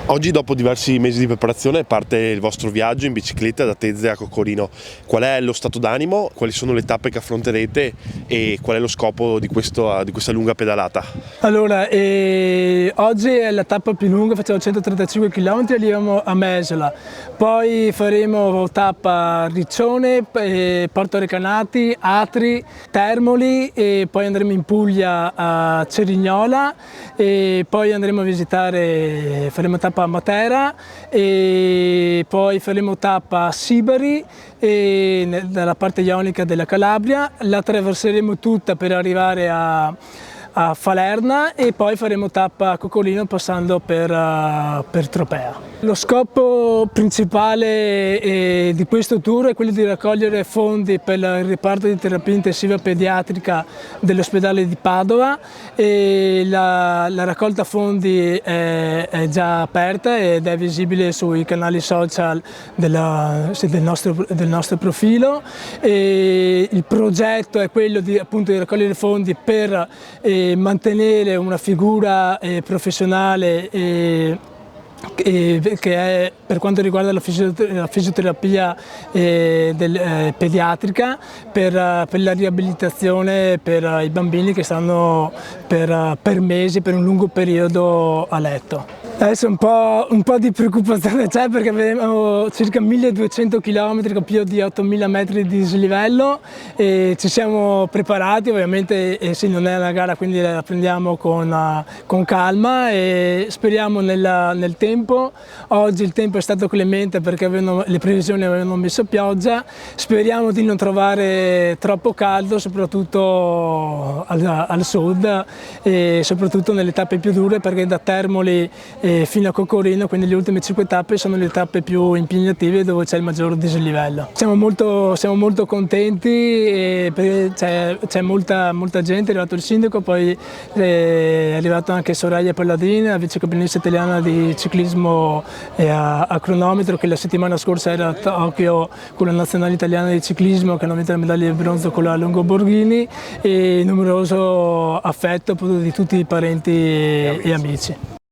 Oggi, dopo diversi mesi di preparazione, parte il vostro viaggio in bicicletta da Tezze a Coccorino. Qual è lo stato d'animo? Quali sono le tappe che affronterete e qual è lo scopo di questa lunga pedalata? Allora, oggi è la tappa più lunga, facciamo 135 km, arriviamo a Mesola, poi faremo tappa a Riccione, Porto Recanati, Atri, Termoli e poi andremo in Puglia a Cerignola e poi andremo a visitare, faremo tappa a Matera e poi faremo tappa a Sibari dalla parte ionica della Calabria, la attraverseremo tutta per arrivare a Falerna e poi faremo tappa a Coccorino passando per Tropea. Lo scopo principale di questo tour è quello di raccogliere fondi per il reparto di terapia intensiva pediatrica dell'ospedale di Padova e la raccolta fondi è già aperta ed è visibile sui canali social del nostro profilo. E il progetto è quello di raccogliere fondi per mantenere una figura professionale che è per quanto riguarda la fisioterapia pediatrica per la riabilitazione per i bambini che stanno per mesi, per un lungo periodo a letto. Adesso un po' di preoccupazione c'è perché abbiamo circa 1200 km con più di 8000 metri di dislivello e ci siamo preparati, ovviamente sì, non è una gara, quindi la prendiamo con calma e speriamo nel tempo. Oggi il tempo è stato clemente perché le previsioni avevano messo pioggia, speriamo di non trovare troppo caldo soprattutto al sud e soprattutto nelle tappe più dure perché da Termoli fino a Coccorino, quindi le ultime 5 tappe sono le tappe più impegnative dove c'è il maggior dislivello. Siamo molto contenti perché c'è molta gente, è arrivato il sindaco, poi è arrivata anche Soraya Palladini, la vicecampionessa italiana di ciclismo a cronometro, che la settimana scorsa era a Tokyo con la nazionale italiana di ciclismo che hanno vinto la medaglia di bronzo con la Longo Borghini e numeroso affetto di tutti i parenti e amici.